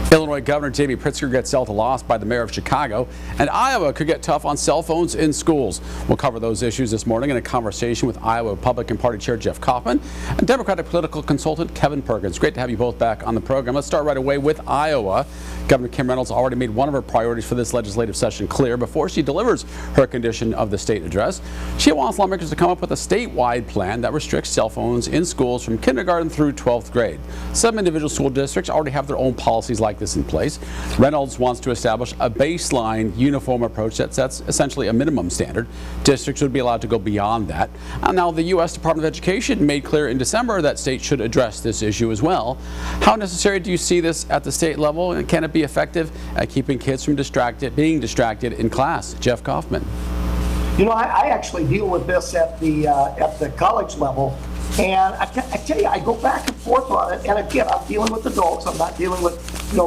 Illinois Governor J.B. Pritzker gets dealt a loss by the mayor of Chicago, and Iowa could get tough on cell phones in schools. We'll cover those issues this morning in a conversation with Iowa Republican Party Chair Jeff Kaufman and Democratic political consultant Kevin Perkins. Great to have you both back on the program. Let's start right away with Iowa. Governor Kim Reynolds already made one of her priorities for this legislative session clear before she delivers her condition of the state address. She wants lawmakers to come up with a statewide plan that restricts cell phones in schools from kindergarten through 12th grade. Some individual school districts already have their own policies like this in place. Reynolds wants to establish a baseline uniform approach that sets essentially a minimum standard. Districts would be allowed to go beyond that. Now, the U.S. Department of Education made clear in December that states should address this issue as well. How necessary do you see this at the state level, and can it be effective at keeping kids from being distracted in class? Jeff Kaufman. You know, I actually deal with this at the college level. And I tell you, I go back and forth on it. And again, I'm dealing with adults. I'm not dealing with,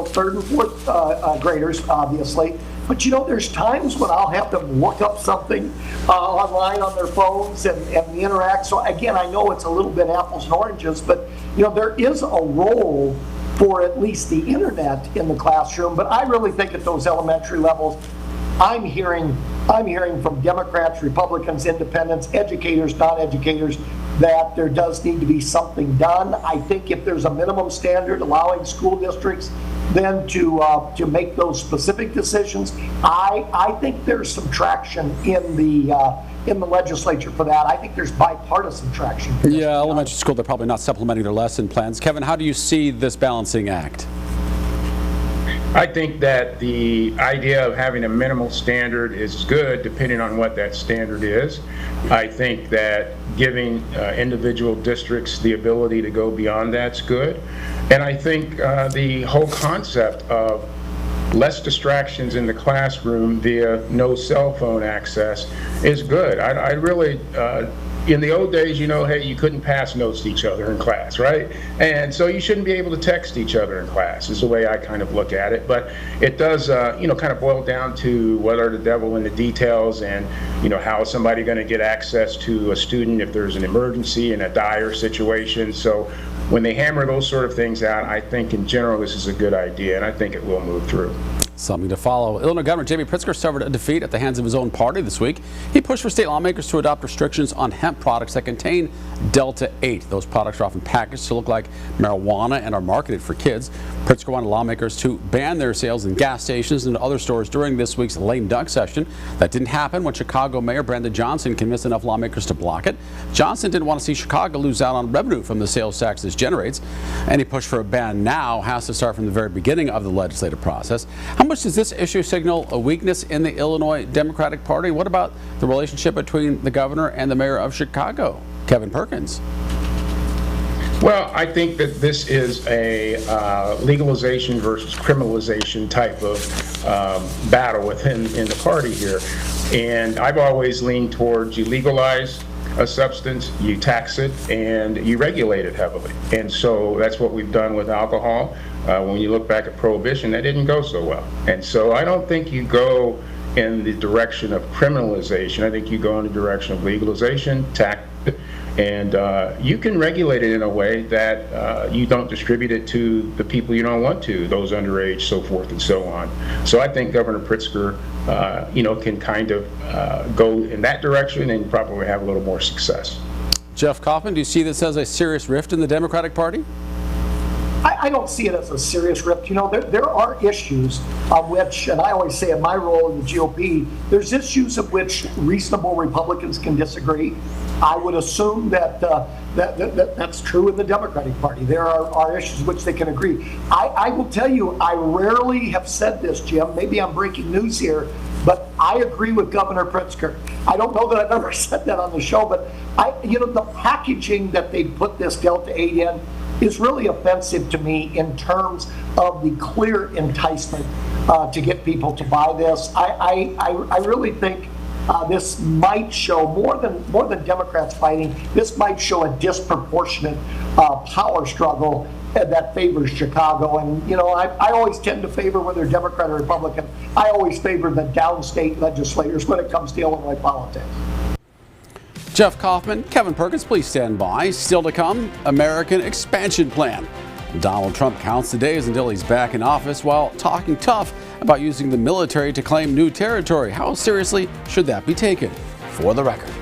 third and fourth graders, obviously. But, there's times when I'll have them look up something online on their phones and interact. So, again, I know it's a little bit apples and oranges, but, there is a role for at least the internet in the classroom. But I really think at those elementary levels, I'm hearing from Democrats, Republicans, independents, educators, non-educators, that there does need to be something done. I think if there's a minimum standard allowing school districts then to make those specific decisions, I think there's some traction in the legislature for that. I think there's bipartisan traction. Yeah, elementary school, they're probably not supplementing their lesson plans. Kevin, how do you see this balancing act? I think that the idea of having a minimal standard is good, depending on what that standard is. I think that giving individual districts the ability to go beyond that's good. And I think the whole concept of less distractions in the classroom via no cell phone access is good. I really, in the old days, hey, you couldn't pass notes to each other in class, right? And so you shouldn't be able to text each other in class is the way I kind of look at it. But it does, kind of boil down to what are the devil in the details, and, how is somebody going to get access to a student if there's an emergency in a dire situation. So when they hammer those sort of things out, I think in general this is a good idea, and I think it will move through. Something to follow. Illinois Governor J.B. Pritzker suffered a defeat at the hands of his own party this week. He pushed for state lawmakers to adopt restrictions on hemp products that contain Delta 8. Those products are often packaged to look like marijuana and are marketed for kids. Pritzker wanted lawmakers to ban their sales in gas stations and other stores during this week's lame duck session. That didn't happen when Chicago Mayor Brandon Johnson convinced enough lawmakers to block it. Johnson didn't want to see Chicago lose out on revenue from the sales tax this generates. Any push for a ban now has to start from the very beginning of the legislative process. How much does this issue signal a weakness in the Illinois Democratic Party? What about the relationship between the governor and the mayor of Chicago? Kevin Perkins. Well, I think that this is a legalization versus criminalization type of battle within the party here. And I've always leaned towards you legalize a substance, you tax it, and you regulate it heavily. And so that's what we've done with alcohol. When you look back at Prohibition, that didn't go so well. And so I don't think you go in the direction of criminalization. I think you go in the direction of legalization, tax it, and you can regulate it in a way that you don't distribute it to the people you don't want to, those underage, so forth and so on. So I think Governor Pritzker, can kind of go in that direction and probably have a little more success. Jeff Kaufman, do you see this as a serious rift in the Democratic Party? I don't see it as a serious rift. There are issues of which, and I always say in my role in the GOP, there's issues of which reasonable Republicans can disagree. I would assume that that's true in the Democratic Party. There are issues which they can agree. I will tell you, I rarely have said this, Jim. Maybe I'm breaking news here, but I agree with Governor Pritzker. I don't know that I've ever said that on the show, but the packaging that they put this Delta 8 in is really offensive to me in terms of the clear enticement to get people to buy this. I really think this might show more than Democrats fighting. This might show a disproportionate power struggle that favors Chicago. And I always tend to favor, whether Democrat or Republican, I always favor the downstate legislators when it comes to Illinois politics. Jeff Kaufman, Kevin Perkins, please stand by. Still to come, American expansion plan. Donald Trump counts the days until he's back in office while talking tough about using the military to claim new territory. How seriously should that be taken? For the record.